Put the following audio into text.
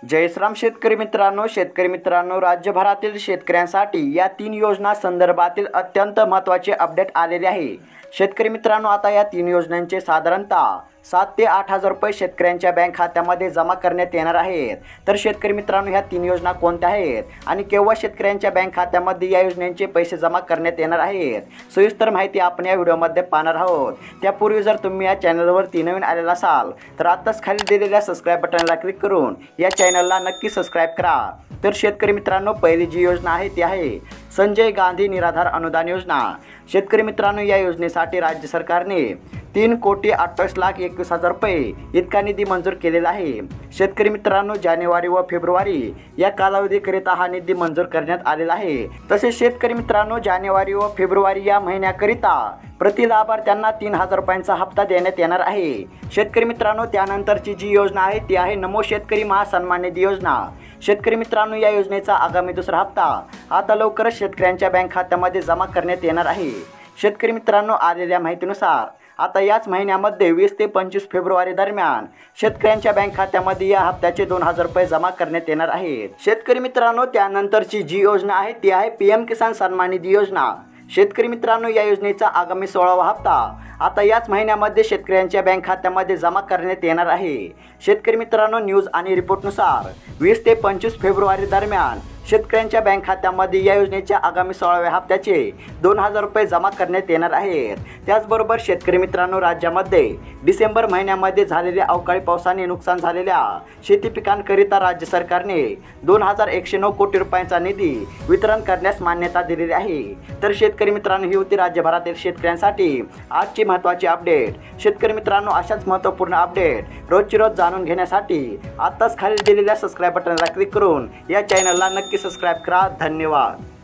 जय श्रीराम शेतकरी मित्रांनो राज्यभरातील शेतकऱ्यांसाठी या 3 योजना संदर्भातील अत्यंत महत्त्वाचे अपडेट आलेले आहे। शेतकरी मित्रांनो, आता या 3 योजनांचे साधारणतः 7 ते 8 हजार रुपये शेतकऱ्यांच्या बँक खात्यामध्ये जमा करण्यात येणार आहेत। तर शेतकरी मित्रांनो, ह्या 3 योजना कोणत्या आहेत आणि केव्हा शेतकऱ्यांच्या बँक खात्यामध्ये या योजनांचे पैसे जमा करण्यात येणार आहेत, सविस्तर माहिती आपण या व्हिडिओमध्ये पाहणार आहोत। त्यापूर्वी जर तुम्ही या चॅनलवरती नवीन आलेला असाल तर आत्ताच खाली दिलेल्या सबस्क्राइब बटनला क्लिक करून या चॅनलला नक्की सबस्क्राइब करा। तर शेतकरी मित्रांनो, पहिली जी योजना आहे ती आहे संजय गांधी निराधार अनुदान योजना। शेतकरी मित्रांनो, या योजनेसाठी राज्य सरकारने 3,28,21,000 रुपये इतका निधी मंजूर केलेला आहे। शेतकरी मित्रांनो, जानेवारी व फेब्रुवारी या कालावधीकरिता हा निधी मंजूर करण्यात आलेला आहे। तसेच शेतकरी मित्रांनो, जानेवारी व फेब्रुवारी या महिन्याकरिता प्रति लाभार्थ्यांना 3,000 रुपयांचा हप्ता देण्यात येणार आहे। शेतकरी मित्रांनो, त्यानंतरची जी योजना आहे ती आहे नमो शेतकरी महासन्मान निधी योजना। शेतकरी मित्रांनो, या योजनेचा आगामी दुसरा हप्ता आता लवकरच शेतकऱ्यांच्या बँक खात्यामध्ये जमा करण्यात येणार आहे। शेतकरी मित्रांनो, आलेल्या माहितीनुसार आता याच महिन्यामध्ये 20 ते 25 फेब्रुवारी दरम्यान शेतकऱ्यांच्या बँक खात्यामध्ये या हप्त्याचे 2,000 रुपये जमा करण्यात येणार आहेत। शेतकरी मित्रांनो, त्यानंतरची जी योजना आहे ती आहे PM किसान सन्मान निधी योजना। शेतकरी मित्रांनो, या योजनेचा आगामी 16वा हप्ता आता याच महिन्यामध्ये शेतकऱ्यांच्या बँक खात्यामध्ये जमा करण्यात येणार आहे। शेतकरी मित्रांनो, न्यूज आणि रिपोर्टनुसार 20 ते 25 फेब्रुवारी दरम्यान शेतकऱ्यांच्या बँक खात्यामध्ये या योजनेच्या आगामी 16व्या हप्त्याचे 2,000 रुपये जमा करण्यात येणार आहेत। त्याचबरोबर शेतकरी मित्रांनो, राज्यामध्ये डिसेंबर महिन्यामध्ये झालेल्या अवकाळी पावसाने नुकसान झालेल्या शेती पिकांकरिता राज्य सरकारने 2,109 कोटी रुपयांचा निधी वितरण करण्यास मान्यता दिलेली आहे। तर शेतकरी मित्रांनो, ही होती राज्यभरातील शेतकऱ्यांसाठी आजची महत्त्वाची अपडेट। शेतकरी मित्रांनो, अशाच महत्त्वपूर्ण अपडेट रोजची रोज जाणून घेण्यासाठी आत्ताच खाली दिलेल्या सबस्क्राइब बटनला क्लिक करून या चॅनलला नक्की सबस्क्राइब करा। धन्यवाद।